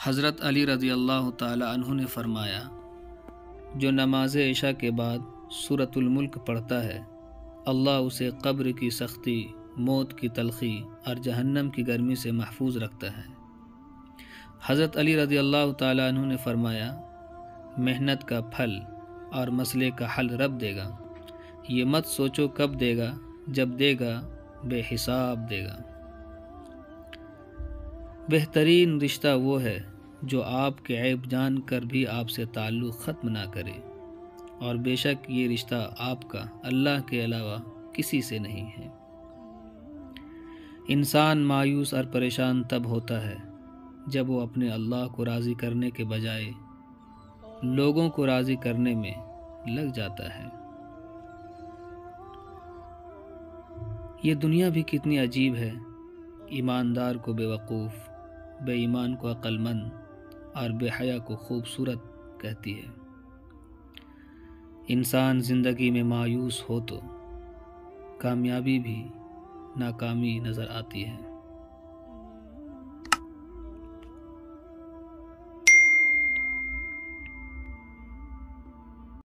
حضرت علی رضی اللہ تعالی عنہ نے فرمایا، جو نماز عشاء کے بعد سورۃ الملک پڑھتا ہے، اللہ اسے قبر کی سختی، موت کی تلخی اور جہنم کی گرمی سے محفوظ رکھتا ہے۔ حضرت علی رضی اللہ تعالی عنہ نے فرمایا، محنت کا پھل اور مسئلے کا حل رب دے گا، یہ مت سوچو کب دے گا، جب دے گا بے حساب دے گا۔ بہترین رشتہ وہ ہے جو آپ کے عیب جان کر بھی آپ سے تعلق ختم نہ کرے، اور بے شک یہ رشتہ آپ کا اللہ کے علاوہ کسی سے نہیں ہے۔ انسان مایوس اور پریشان تب ہوتا ہے جب وہ اپنے اللہ کو راضی کرنے کے بجائے لوگوں کو راضی کرنے میں لگ جاتا ہے۔ یہ دنیا بھی کتنی عجیب ہے، ایماندار کو بے وقوف، بے ایمان کو عقل مند اور بے حیا کو خوبصورت کہتی ہے۔ انسان زندگی میں مایوس ہو تو کامیابی بھی ناکامی نظر آتی ہے۔